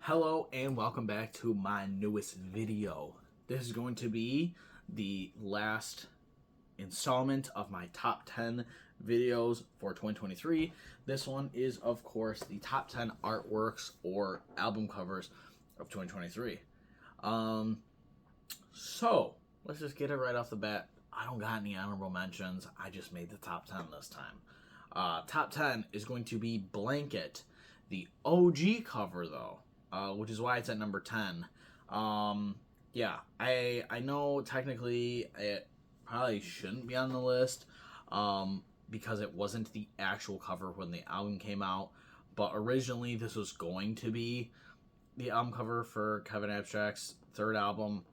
Hello and welcome back to my newest video. This is going to be the last installment of my top 10 videos for 2023. This one is, of course, the top 10 artworks or album covers of 2023. So let's just get it right off the bat. I don't got any honorable mentions. I just made the top 10 this time. Top 10 is going to be Blanket, the OG cover though. Which is why it's at number 10. Yeah, I know technically it probably shouldn't be on the list because it wasn't the actual cover when the album came out, but originally this was going to be the album cover for Kevin Abstract's third album.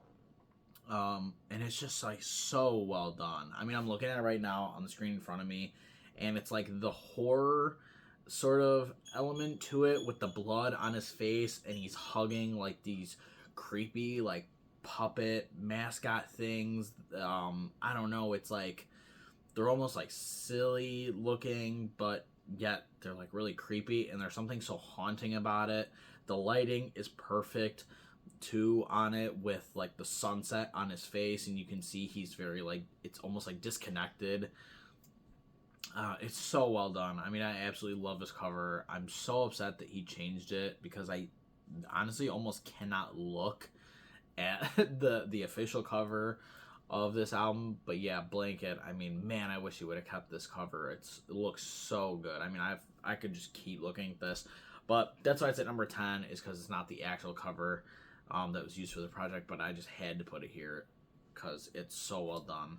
And it's just like so well done. I mean, I'm looking at it right now on the screen in front of me, and it's like the horror sort of element to it with the blood on his face, and he's hugging like these creepy like puppet mascot things. I don't know, it's like they're almost like silly looking, but yet they're like really creepy, and there's something so haunting about it. The lighting is perfect too on it, with like the sunset on his face, and you can see he's very like, it's almost like disconnected. It's so well done. I mean, I absolutely love this cover. I'm so upset that he changed it because I honestly almost cannot look at the official cover of this album. But yeah, Blanket. I mean, man, I wish he would have kept this cover. It looks so good. I mean, I could just keep looking at this, but that's why it's at number 10, is because it's not the actual cover that was used for the project. But I just had to put it here because it's so well done.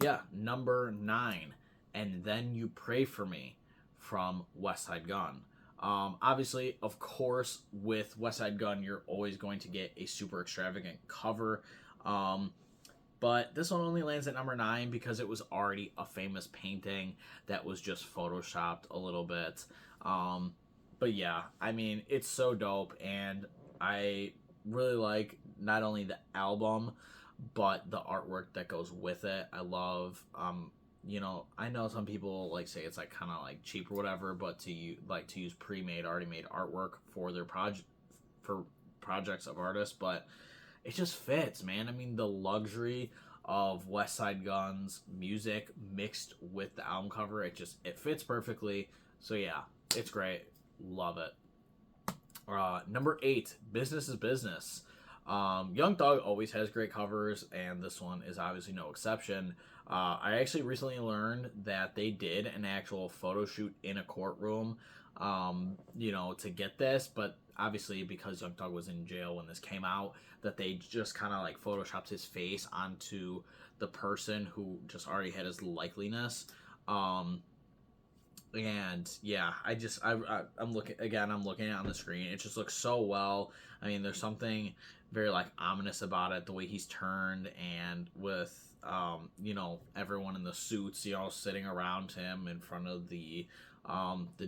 Yeah, number 9. And Then You Pray For Me from Westside Gunn. Obviously, of course, with Westside Gunn, you're always going to get a super extravagant cover. But this one only lands at number 9 because it was already a famous painting that was just photoshopped a little bit. But yeah, I mean, it's so dope, and I really like not only the album, but the artwork that goes with it. I love, I know some people like say it's like kind of like cheap or whatever, but to use pre-made, already made artwork for their projects of artists, but it just fits, man. I mean, the luxury of Westside Gunn's music mixed with the album cover, it fits perfectly. So yeah, it's great. Love it. Number 8, Business is Business. Young Thug always has great covers, and this one is obviously no exception. I actually recently learned that they did an actual photo shoot in a courtroom, to get this, but obviously because Young Thug was in jail when this came out, that they just kind of like photoshopped his face onto the person who just already had his likeliness. And yeah, I'm looking again. I'm looking at it on the screen. It just looks so well. I mean, there's something very like ominous about it. The way he's turned, and with everyone in the suits, sitting around him in front of the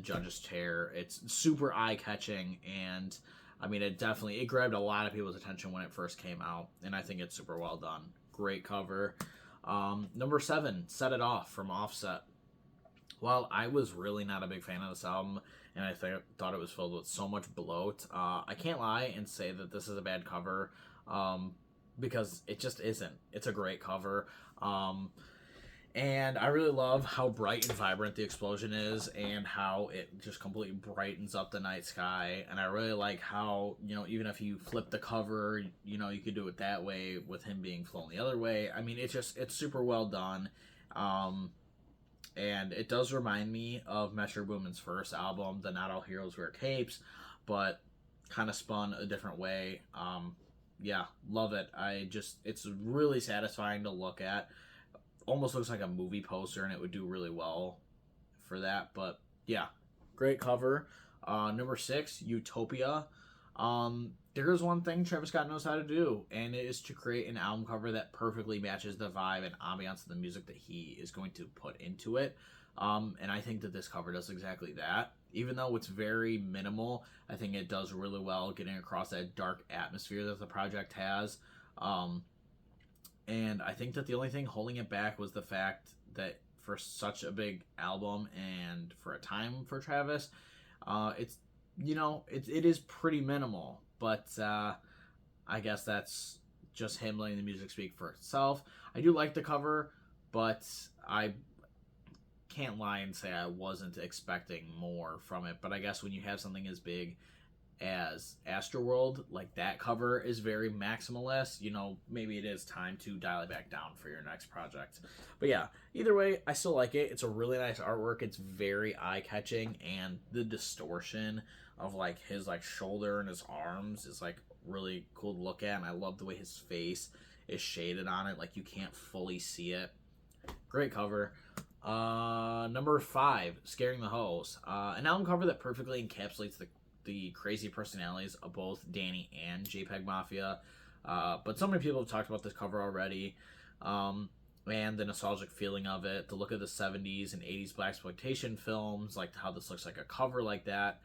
judge's chair. It's super eye catching, and I mean, it grabbed a lot of people's attention when it first came out, and I think it's super well done. Great cover. Number 7, Set It Off from Offset. While I was really not a big fan of this album, and I thought it was filled with so much bloat, I can't lie and say that this is a bad cover, because it just isn't. It's a great cover, and I really love how bright and vibrant the explosion is, and how it just completely brightens up the night sky. And I really like how, even if you flip the cover, you could do it that way with him being flown the other way. I mean, it's super well done. And it does remind me of Metro Boomin's first album, the Not All Heroes Wear Capes, but kind of spun a different way. Yeah, love it. It's really satisfying to look at. Almost looks like a movie poster, and it would do really well for that. But yeah, great cover. Number 6, Utopia. There's one thing Travis Scott knows how to do, and it is to create an album cover that perfectly matches the vibe and ambiance of the music that he is going to put into it. And I think that this cover does exactly that. Even though it's very minimal, I think it does really well getting across that dark atmosphere that the project has. And I think that the only thing holding it back was the fact that for such a big album and for a time for Travis, it's it is pretty minimal, but I guess that's just him letting the music speak for itself. I do like the cover, but I can't lie and say I wasn't expecting more from it. But I guess when you have something as big as Astroworld, like that cover is very maximalist, maybe it is time to dial it back down for your next project. But yeah, either way, I still like it. It's a really nice artwork. It's very eye-catching, and the distortion of like his like shoulder and his arms is like really cool to look at, and I love the way his face is shaded on it, like you can't fully see it. Great cover. Number 5, Scaring the Hoes. An album cover that perfectly encapsulates the crazy personalities of both Danny and JPEG Mafia. But so many people have talked about this cover already. And the nostalgic feeling of it, the look of the 70s and 80s blaxploitation films, like how this looks like a cover like that.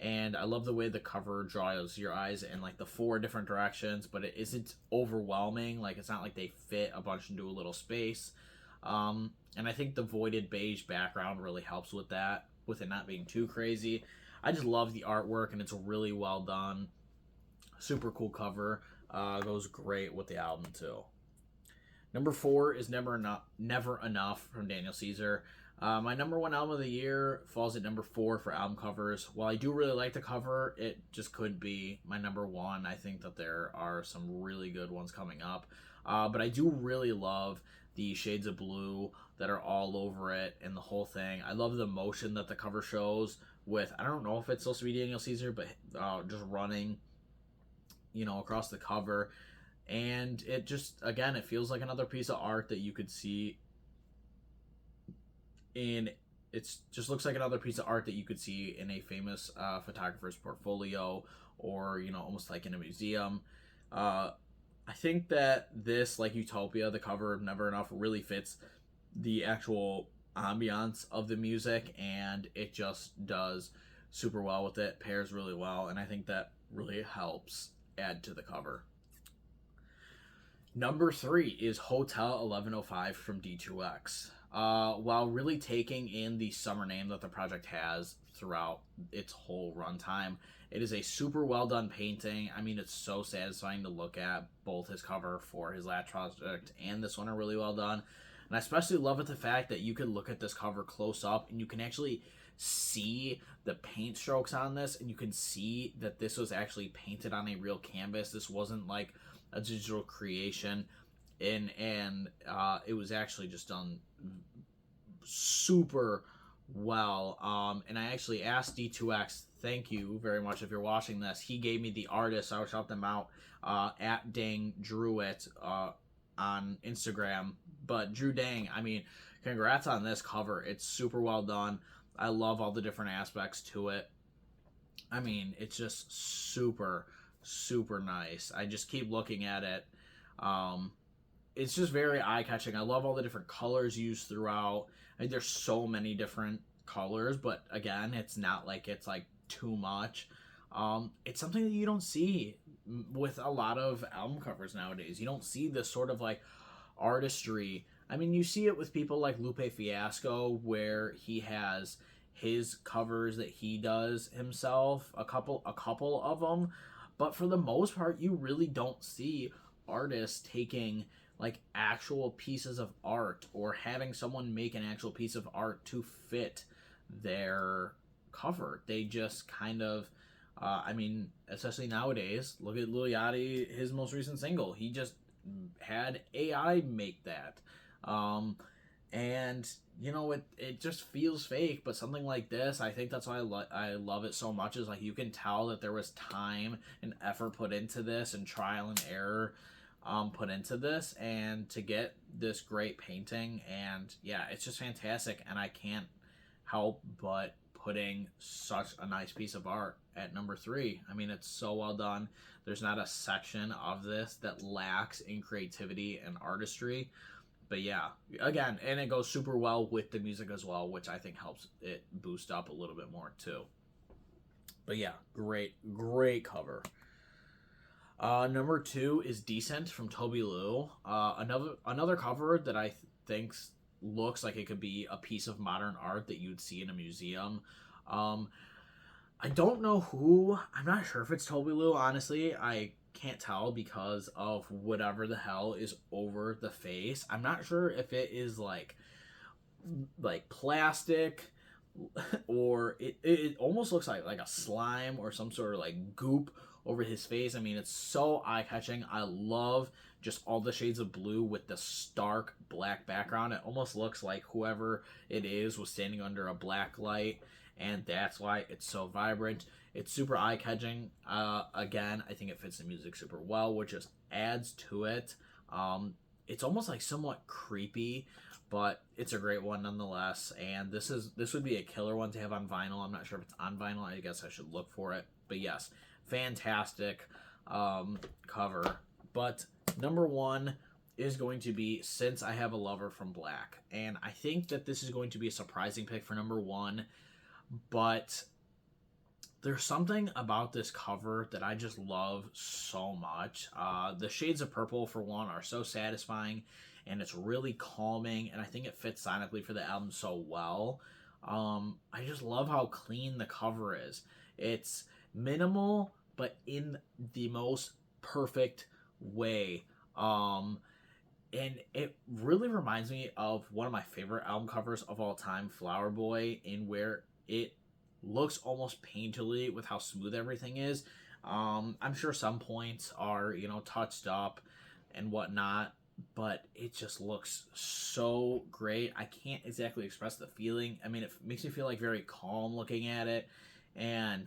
And I love the way the cover draws your eyes in like the 4 different directions, but it isn't overwhelming. Like it's not like they fit a bunch into a little space. And I think the voided beige background really helps with that, with it not being too crazy. I just love the artwork, and it's really well done. Super cool cover. Goes great with the album too. Number 4 is Never Enough from Daniel Caesar. My number 1 album of the year falls at number 4 for album covers. While I do really like the cover, it just could be my number 1. I think that there are some really good ones coming up. But I do really love the shades of blue that are all over it and the whole thing. I love the motion that the cover shows with, I don't know if it's supposed to be Daniel Caesar, but just running, across the cover. And it just, again, it feels like another piece of art that you could see in, it just looks like another piece of art that you could see in a famous photographer's portfolio, or, almost like in a museum. I think that this, like Utopia, the cover of Never Enough, really fits the actual ambiance of the music, and it just does super well with it, pairs really well, and I think that really helps add to the cover. Number 3 is Hotel 1105 from D2X. While really taking in the summer name that the project has throughout its whole runtime, it is a super well done painting. I mean, it's so satisfying to look at. Both his cover for his last project and this one are really well done. And I especially love it the fact that you can look at this cover close up and you can actually see the paint strokes on this, and you can see that this was actually painted on a real canvas. This wasn't like a digital creation, and it was actually just done super well. And I actually asked D2X, thank you very much if you're watching this. He gave me the artist. I will shout them out at Dang Drew It on Instagram. But Drew Dang, I mean, congrats on this cover. It's super well done. I love all the different aspects to it. I mean, it's just super, super nice. I just keep looking at it. It's just very eye-catching. I love all the different colors used throughout. I mean, there's so many different colors, but again, it's not like it's like too much. It's something that you don't see with a lot of album covers nowadays. You don't see this sort of like artistry. I mean, you see it with people like Lupe Fiasco, where he has his covers that he does himself, a couple of them, but for the most part, you really don't see artists taking like actual pieces of art or having someone make an actual piece of art to fit their cover. They just kind of, I mean, especially nowadays, look at Lil Yachty, his most recent single. He just had AI make that. And it just feels fake, but something like this, I think that's why I love it so much, is like you can tell that there was time and effort put into this and trial and error put into this, and to get this great painting. And yeah, it's just fantastic, and I can't help but putting such a nice piece of art at number 3. I mean, it's so well done. There's not a section of this that lacks in creativity and artistry. But yeah, again, and it goes super well with the music as well, which I think helps it boost up a little bit more too. But yeah, great cover. Number 2 is Decent from Toby Lou. Another cover that I think looks like it could be a piece of modern art that you'd see in a museum. I don't know who. I'm not sure if it's Toby Lou. Honestly, I can't tell because of whatever the hell is over the face. I'm not sure if it is like plastic or it almost looks like a slime or some sort of like goop over his face. I mean, it's so eye-catching. I love just all the shades of blue with the stark black background. It almost looks like whoever it is was standing under a black light, and that's why it's so vibrant. It's super eye-catching. Again, I think it fits the music super well, which just adds to it. It's almost like somewhat creepy, but it's a great one nonetheless. And this would be a killer one to have on vinyl. I'm not sure if it's on vinyl. I guess I should look for it. But yes, fantastic cover. But number one is going to be Since I Have a Lover from Black. And I think that this is going to be a surprising pick for number one. But there's something about this cover that I just love so much. The shades of purple, for one, are so satisfying, and it's really calming, and I think it fits sonically for the album so well. I just love how clean the cover is. It's minimal, but in the most perfect way. And it really reminds me of one of my favorite album covers of all time, Flower Boy, in where it looks almost painterly with how smooth everything is. I'm sure some points are, touched up and whatnot, but it just looks so great. I can't exactly express the feeling. I mean, it makes me feel like very calm looking at it, and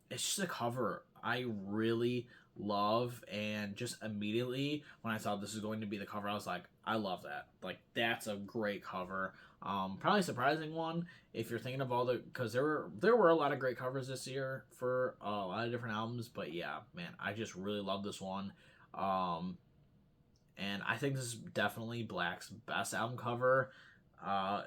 it's just a cover I really love. And just immediately when I saw this is going to be the cover, I was like, I love that. Like, that's a great cover. Probably a surprising one if you're thinking of all the, because there were a lot of great covers this year for a lot of different albums. But yeah, man, I just really love this one. And I think this is definitely Black's best album cover.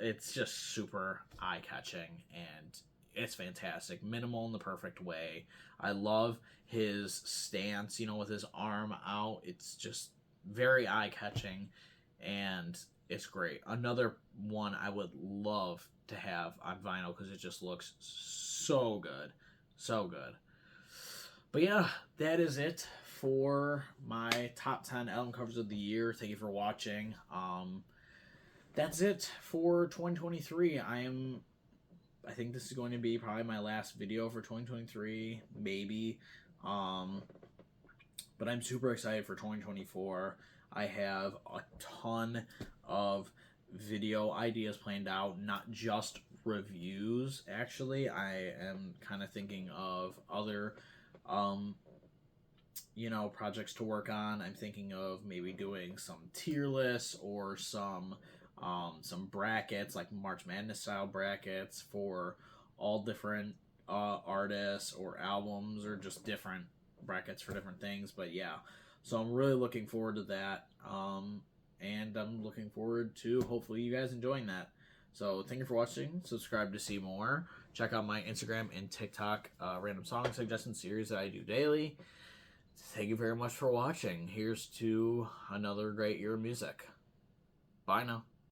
It's just super eye-catching, and it's fantastic. Minimal in the perfect way. I love his stance, with his arm out. It's just very eye-catching, and it's great. Another one I would love to have on vinyl because it just looks so good. So good. But yeah, that is it for my top 10 album covers of the year. Thank you for watching. That's it for 2023. I think this is going to be probably my last video for 2023, maybe. But I'm super excited for 2024. I have a ton of video ideas planned out, not just reviews. Actually, I am kind of thinking of other projects to work on. I'm thinking of maybe doing some tier lists or some brackets, like March Madness style brackets for all different artists or albums, or just different brackets for different things. But yeah, so I'm really looking forward to that, and I'm looking forward to hopefully you guys enjoying that. So thank you for watching. Subscribe to see more. Check out my Instagram and TikTok random song suggestion series that I do daily. Thank you very much for watching. Here's to another great year of music. Bye now.